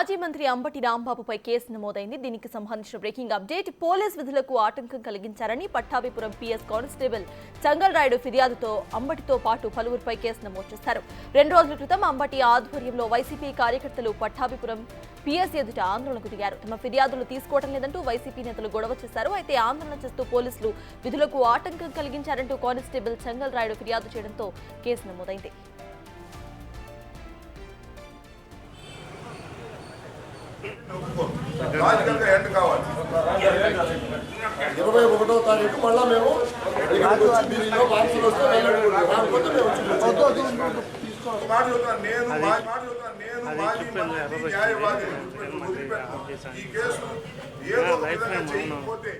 మాజీ మంత్రి అంబటి రాంబాబుపై కేసు నమోదైంది. దీనికి సంబంధించిన బ్రేకింగ్ అప్డేట్. పోలీస్ విధులకు ఆటంకం కలిగించారని పట్టాభిపురం పిఎస్ కానిస్టేబుల్ చంగల్ రాయుడు ఫిర్యాదుతో అంబటితో పాటు పలువురిపై కేసు నమోదు చేశారు. 2 రోజుల క్రితం అంబటి ఆధ్వర్యంలో వైసీపీ కార్యకర్తలు పట్టాభిపురం పిఎస్ ఎదుట ఆందోళనకు దిగారు. తమ ఫిర్యాదులు తీసుకోవడం లేదంటూ వైసీపీ నేతలు గొడవ చేశారు. అయితే ఆందోళన చేస్తూ పోలీసులు విధులకు ఆటంకం కలిగించారంటూ కానిస్టేబుల్ చంగల్ రాయుడు ఫిర్యాదు చేయడంతో కేసు నమోదైంది. లాజికల్గా ఎండ్ కావాలి. 21వ తారీఖు మళ్ళా మేము నేను మాజీ మంత్రి న్యాయవాది ఈ కేసు ఏదో చేయకపోతే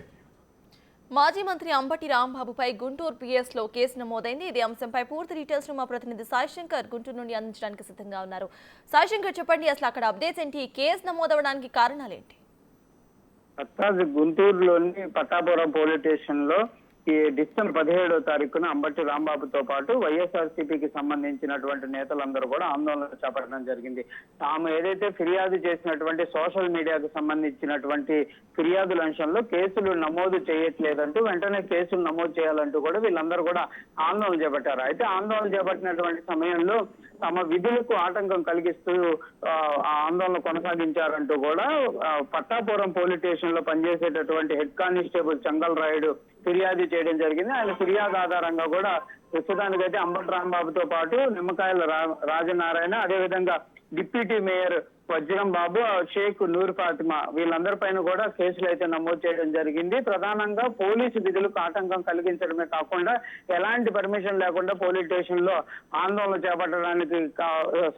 మాజీ మంత్రి అంబటి రాంబాబుపై గుంటూరు పిఎస్లో కేసు నమోదైంది. ఇదే అంశంపై పూర్తి డీటెయిల్స్ మా ప్రతినిధి సాయిశంకర్ గుంటూరు నుండి అందించడానికి సిద్ధంగా ఉన్నారు. సాయిశంకర్, చెప్పండి, అసలు అక్కడ అప్డేట్స్ ఏంటి? కేసు నమోదవడానికి కారణాలేంటి? గుంటూరులోని పట్టాపురం పోలీస్ స్టేషన్ లో ఈ డిసెంబర్ 17వ తారీఖున అంబటి రాంబాబుతో పాటు వైఎస్ఆర్సీపీకి సంబంధించినటువంటి నేతలందరూ కూడా ఆందోళన చేపట్టడం జరిగింది. తాము ఏదైతే ఫిర్యాదు చేసినటువంటి సోషల్ మీడియాకు సంబంధించినటువంటి ఫిర్యాదుల అంశంలో కేసులు నమోదు చేయట్లేదంటూ వెంటనే కేసులు నమోదు చేయాలంటూ కూడా వీళ్ళందరూ కూడా ఆందోళన చేపట్టారు. అయితే ఆందోళన చేపట్టినటువంటి సమయంలో తమ విధులకు ఆటంకం కలిగిస్తూ ఆందోళన కొనసాగించారంటూ కూడా పట్టాపురం పోలీస్ స్టేషన్ లో పనిచేసేటటువంటి హెడ్ కానిస్టేబుల్ చంగల్ రాయుడు ఫిర్యాదు చేయడం జరిగింది. ఆయన ఫిర్యాదు ఆధారంగా కూడా ప్రస్తుతానికైతే అంబటి రాంబాబుతో పాటు నిమ్మకాయల రాజనారాయణ, అదేవిధంగా డిప్యూటీ మేయర్ వజ్రం బాబు, షేక్ నూర్ ఫాతిమా వీళ్ళందరిపైన కూడా కేసులు అయితే నమోదు చేయడం జరిగింది. ప్రధానంగా పోలీసు విధులకు ఆటంకం కలిగించడమే కాకుండా ఎలాంటి పర్మిషన్ లేకుండా పోలీస్ స్టేషన్ లో ఆందోళన చేపట్టడానికి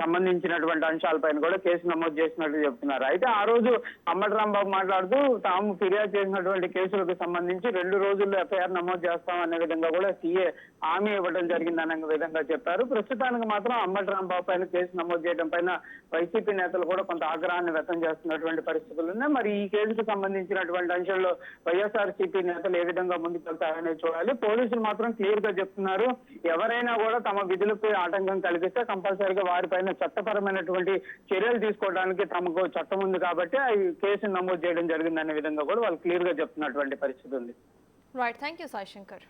సంబంధించినటువంటి అంశాలపైన కూడా కేసు నమోదు చేసినట్టు చెప్తున్నారు. అయితే ఆ రోజు అంబటి రాంబాబు మాట్లాడుతూ తాము ఫిర్యాదు చేసినటువంటి కేసులకు సంబంధించి 2 రోజుల్లో ఎఫ్ఐఆర్ నమోదు చేస్తాం అనే విధంగా కూడా సీఏ హామీ ఇవ్వడం జరిగింది అనే విధంగా చెప్పారు. ప్రస్తుతానికి మాత్రం అంబటి రాంబాబు పైన కేసు నమోదు చేయడం పైన వైసీపీ నేతలు కూడా కొంత ఆగ్రహాన్ని వ్యక్తం చేస్తున్నటువంటి పరిస్థితులు ఉన్నాయి. మరి ఈ కేసుకు సంబంధించినటువంటి అంశంలో వైఎస్ఆర్సీపీ నేతలు ఏ విధంగా ముందుకు వెళ్తారనే చూడాలి. పోలీసులు మాత్రం క్లియర్ గా చెప్తున్నారు, ఎవరైనా కూడా తమ విధులకు ఆటంకం కలిగిస్తే కంపల్సరీగా వారిపైన చట్టపరమైనటువంటి చర్యలు తీసుకోవడానికి తమకు చట్టం ఉంది కాబట్టి ఈ కేసును నమోదు చేయడం జరిగిందనే విధంగా కూడా వాళ్ళు క్లియర్ గా చెప్తున్నటువంటి పరిస్థితి ఉంది. Right, thank you Saishankar.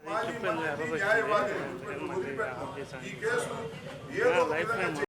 మాజీ మంత్రి న్యాయవాది ఈ కేసు ఏదో